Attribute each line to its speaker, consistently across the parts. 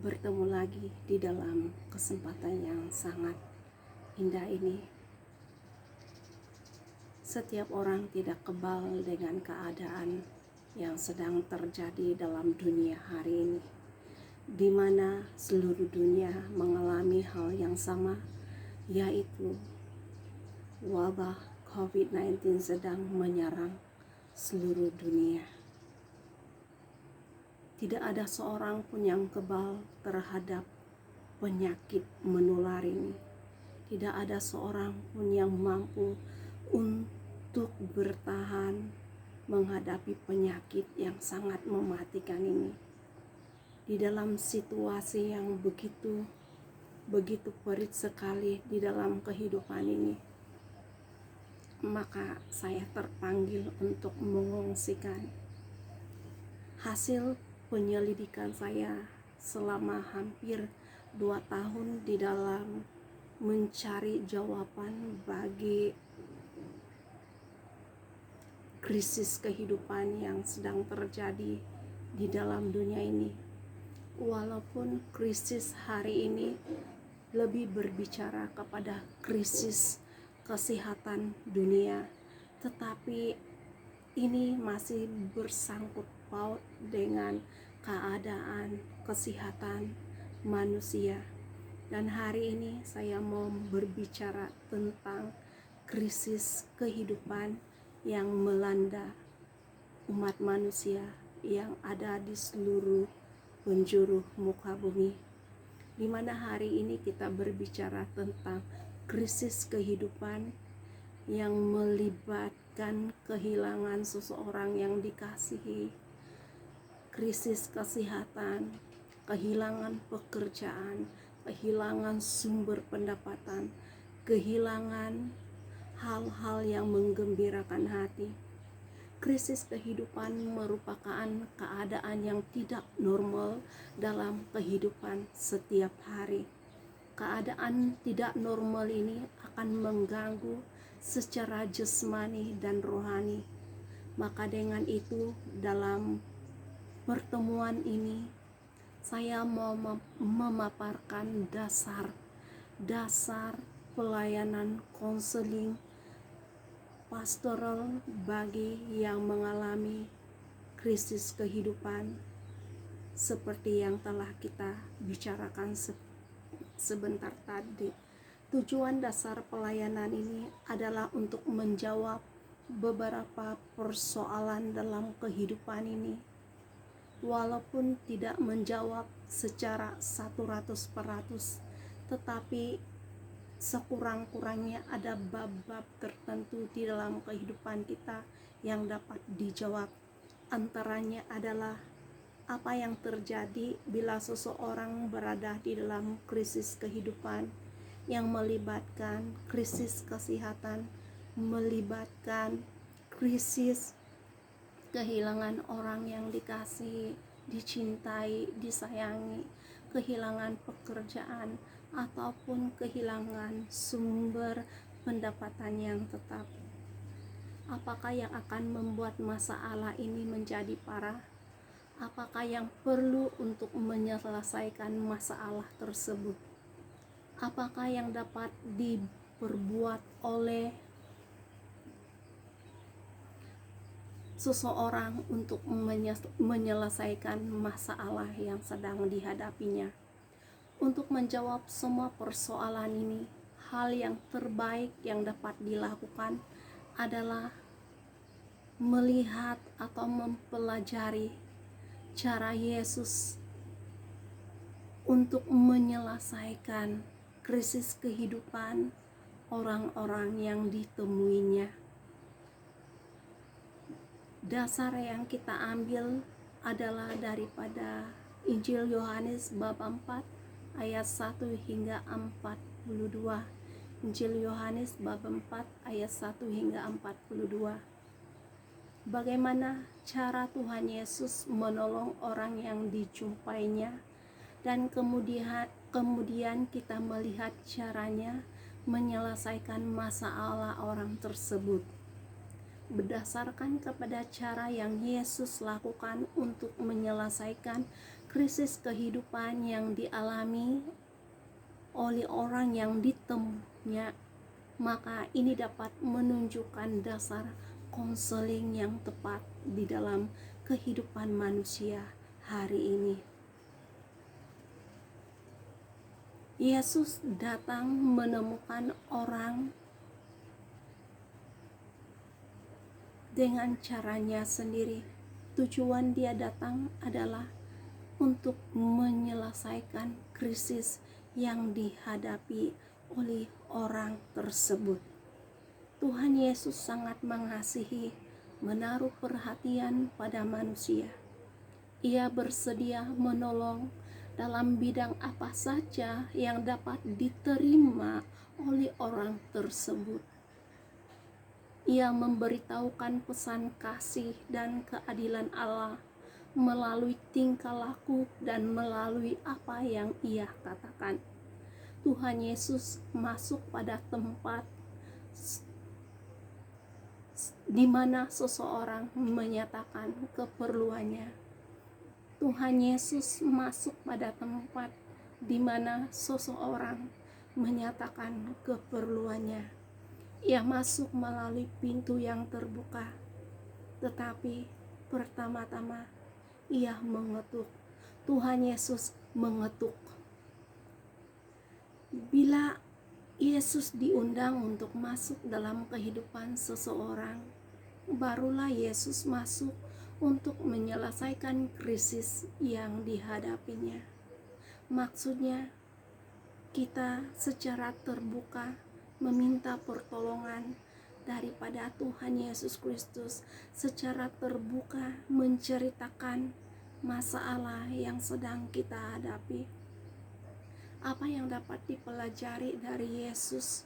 Speaker 1: bertemu lagi di dalam kesempatan yang sangat indah ini. Setiap orang tidak kebal dengan keadaan yang sedang terjadi dalam dunia hari ini, di mana seluruh dunia mengalami hal yang sama, yaitu wabah COVID-19 sedang menyerang seluruh dunia. Tidak ada seorang pun yang kebal terhadap penyakit menular ini. Tidak ada seorang pun yang mampu untuk bertahan menghadapi penyakit yang sangat mematikan ini. Di dalam situasi yang begitu perit sekali di dalam kehidupan ini, maka saya terpanggil untuk mengungsikan hasil penyelidikan saya selama hampir 2 tahun di dalam mencari jawaban bagi krisis kehidupan yang sedang terjadi di dalam dunia ini. Walaupun krisis hari ini lebih berbicara kepada krisis kesehatan dunia, tetapi ini masih bersangkut paut dengan keadaan kesehatan manusia. Dan hari ini saya mau berbicara tentang krisis kehidupan yang melanda umat manusia yang ada di seluruh penjuru muka bumi, di mana hari ini kita berbicara tentang krisis kehidupan yang melibatkan kehilangan seseorang yang dikasihi, krisis kesehatan, kehilangan pekerjaan, kehilangan sumber pendapatan, kehilangan hal-hal yang menggembirakan hati. Krisis kehidupan merupakan keadaan yang tidak normal dalam kehidupan setiap hari. Keadaan tidak normal ini akan mengganggu secara jasmani dan rohani. Maka dengan itu, dalam pertemuan ini saya mau memaparkan dasar pelayanan konseling pastoral bagi yang mengalami krisis kehidupan seperti yang telah kita bicarakan sebentar tadi. Tujuan dasar pelayanan ini adalah untuk menjawab beberapa persoalan dalam kehidupan ini, walaupun tidak menjawab secara 100%, tetapi sekurang-kurangnya ada bab-bab tertentu di dalam kehidupan kita yang dapat dijawab. Antaranya adalah apa yang terjadi bila seseorang berada di dalam krisis kehidupan yang melibatkan krisis kesehatan, melibatkan krisis kehilangan orang yang dikasihi, dicintai, disayangi, kehilangan pekerjaan, ataupun kehilangan sumber pendapatan yang tetap. Apakah yang akan membuat masalah ini menjadi parah? Apakah yang perlu untuk menyelesaikan masalah tersebut? Apakah yang dapat diperbuat oleh seseorang untuk menyelesaikan masalah yang sedang dihadapinya? Untuk menjawab semua persoalan ini, hal yang terbaik yang dapat dilakukan adalah melihat atau mempelajari cara Yesus untuk menyelesaikan krisis kehidupan orang-orang yang ditemuinya. Dasar yang kita ambil adalah daripada Injil Yohanes bab 4 ayat 1 hingga 42. Injil Yohanes bab 4 ayat 1 hingga 42. Bagaimana cara Tuhan Yesus menolong orang yang dijumpainya, dan kemudian kita melihat caranya menyelesaikan masalah orang tersebut. Berdasarkan kepada cara yang Yesus lakukan untuk menyelesaikan krisis kehidupan yang dialami oleh orang yang ditemunya, maka ini dapat menunjukkan dasar konseling yang tepat di dalam kehidupan manusia hari ini. Yesus datang menemukan orang dengan caranya sendiri. Tujuan dia datang adalah untuk menyelesaikan krisis yang dihadapi oleh orang tersebut. Tuhan Yesus sangat mengasihi, menaruh perhatian pada manusia. Ia bersedia menolong dalam bidang apa saja yang dapat diterima oleh orang tersebut. Ia memberitahukan pesan kasih dan keadilan Allah melalui tingkah laku dan melalui apa yang ia katakan. Tuhan Yesus masuk pada tempat di mana seseorang menyatakan keperluannya. Tuhan Yesus masuk pada tempat di mana seseorang menyatakan keperluannya. Ia masuk melalui pintu yang terbuka, tetapi pertama-tama ia mengetuk. Tuhan Yesus mengetuk. Bila Yesus diundang untuk masuk dalam kehidupan seseorang, barulah Yesus masuk untuk menyelesaikan krisis yang dihadapinya. Maksudnya, kita secara terbuka meminta pertolongan daripada Tuhan Yesus Kristus, secara terbuka menceritakan masalah yang sedang kita hadapi. Apa yang dapat dipelajari dari Yesus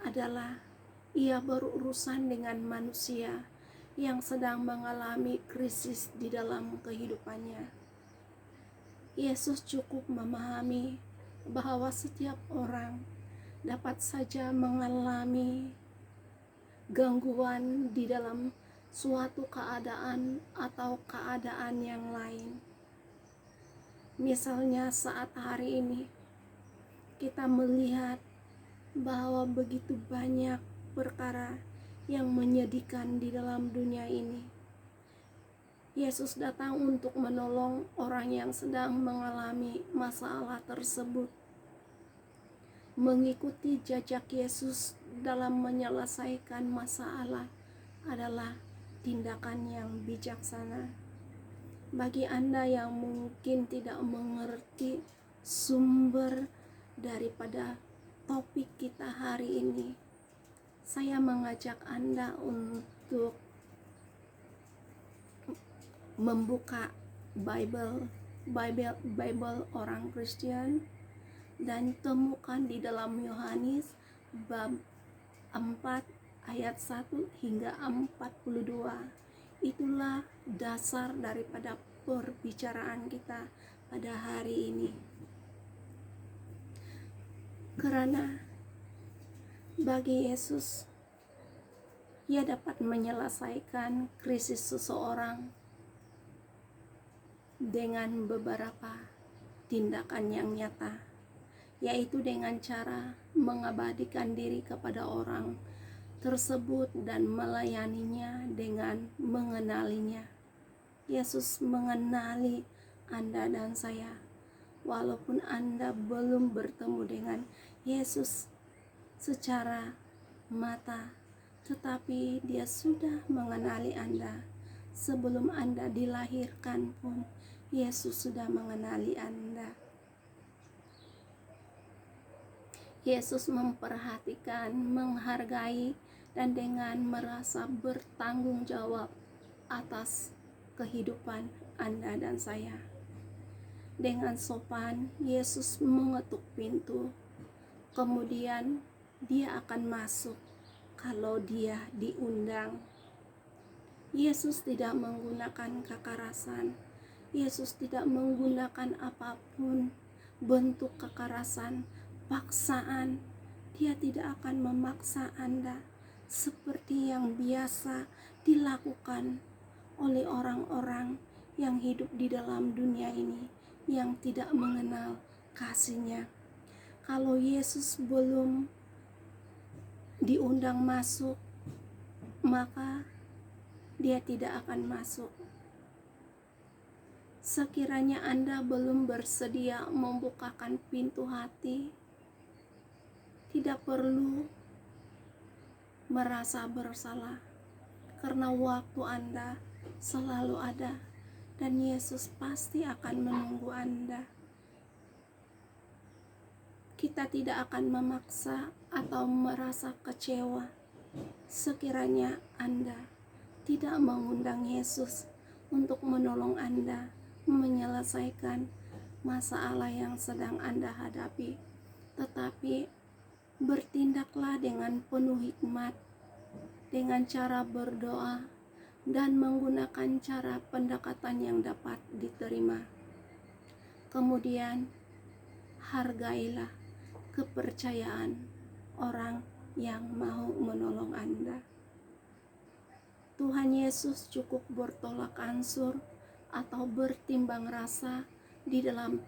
Speaker 1: adalah ia berurusan dengan manusia yang sedang mengalami krisis di dalam kehidupannya. Yesus cukup memahami bahwa setiap orang dapat saja mengalami gangguan di dalam suatu keadaan atau keadaan yang lain. Misalnya saat hari ini kita melihat bahwa begitu banyak perkara yang menyedihkan di dalam dunia ini. Yesus datang untuk menolong orang yang sedang mengalami masalah tersebut. Mengikuti jejak Yesus dalam menyelesaikan masalah adalah tindakan yang bijaksana. Bagi Anda yang mungkin tidak mengerti sumber daripada topik kita hari ini, saya mengajak Anda untuk membuka Bible orang Kristen dan temukan di dalam Yohanes bab 4 ayat 1 hingga 42. Itulah dasar daripada perbicaraan kita pada hari ini. Karena bagi Yesus, ia dapat menyelesaikan krisis seseorang dengan beberapa tindakan yang nyata, yaitu dengan cara mengabadikan diri kepada orang tersebut dan melayaninya dengan mengenalinya. Yesus mengenali Anda dan saya, walaupun Anda belum bertemu dengan Yesus secara mata, tetapi dia sudah mengenali Anda. Sebelum Anda dilahirkan pun, Yesus sudah mengenali Anda. Yesus memperhatikan, menghargai, dan dengan merasa bertanggung jawab atas kehidupan Anda dan saya. Dengan sopan, Yesus mengetuk pintu. Kemudian dia akan masuk kalau dia diundang. Yesus tidak menggunakan kekerasan. Yesus tidak menggunakan apapun bentuk kekerasan, paksaan. Dia tidak akan memaksa Anda seperti yang biasa dilakukan oleh orang-orang yang hidup di dalam dunia ini. yang tidak mengenal kasih-Nya. Kalau Yesus belum diundang masuk, maka Dia tidak akan masuk. Sekiranya Anda belum bersedia membukakan pintu hati, tidak perlu merasa bersalah, karena waktu Anda selalu ada dan Yesus pasti akan menunggu Anda. Kita tidak akan memaksa atau merasa kecewa sekiranya Anda tidak mengundang Yesus untuk menolong Anda menyelesaikan masalah yang sedang Anda hadapi. Tetapi bertindaklah dengan penuh hikmat, dengan cara berdoa dan menggunakan cara pendekatan yang dapat diterima. Kemudian hargailah kepercayaan orang yang mau menolong Anda. Tuhan Yesus cukup bertolak ansur atau bertimbang rasa di dalam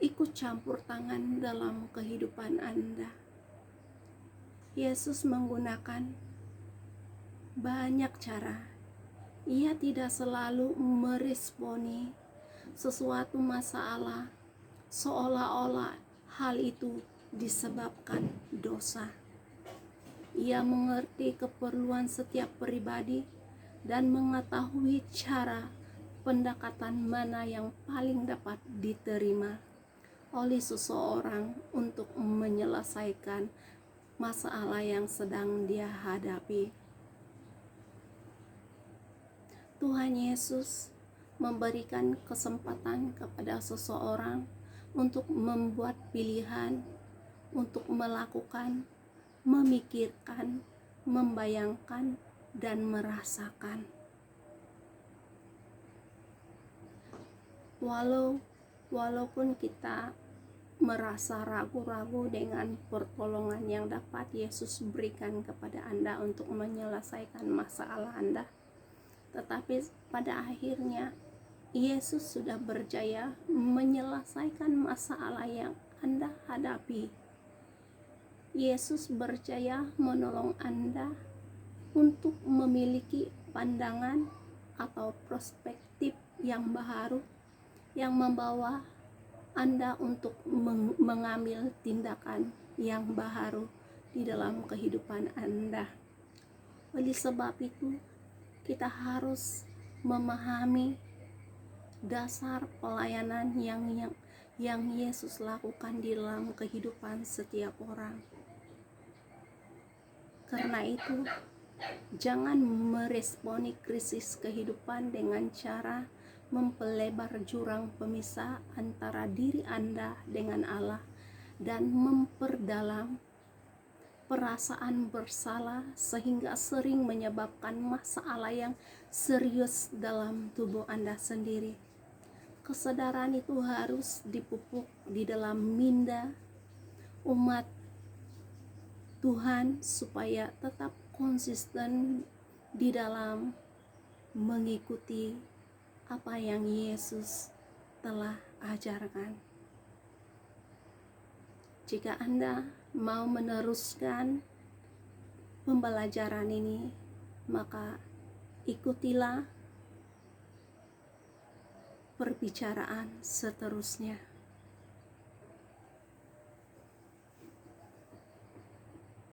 Speaker 1: ikut campur tangan dalam kehidupan Anda. Yesus menggunakan banyak cara. Ia tidak selalu meresponi sesuatu masalah seolah-olah hal itu disebabkan dosa. Ia mengerti keperluan setiap pribadi dan mengetahui cara pendekatan mana yang paling dapat diterima oleh seseorang untuk menyelesaikan masalah yang sedang dia hadapi. Tuhan Yesus memberikan kesempatan kepada seseorang untuk membuat pilihan, untuk melakukan, memikirkan, membayangkan, dan merasakan. Walaupun kita merasa ragu-ragu dengan pertolongan yang dapat Yesus berikan kepada Anda untuk menyelesaikan masalah Anda, tetapi pada akhirnya Yesus sudah berjaya menyelesaikan masalah yang Anda hadapi. Yesus berjaya menolong Anda untuk memiliki pandangan atau perspektif yang baru yang membawa Anda untuk mengambil tindakan yang baru di dalam kehidupan Anda. Oleh sebab itu, kita harus memahami dasar pelayanan yang Yesus lakukan di dalam kehidupan setiap orang. Karena itu, jangan meresponi krisis kehidupan dengan cara mempelebar jurang pemisah antara diri Anda dengan Allah dan memperdalam perasaan bersalah sehingga sering menyebabkan masalah yang serius dalam tubuh Anda sendiri. Kesadaran itu harus dipupuk di dalam minda umat Tuhan supaya tetap konsisten di dalam mengikuti apa yang Yesus telah ajarkan. Jika Anda mau meneruskan pembelajaran ini, maka ikutilah perbicaraan seterusnya.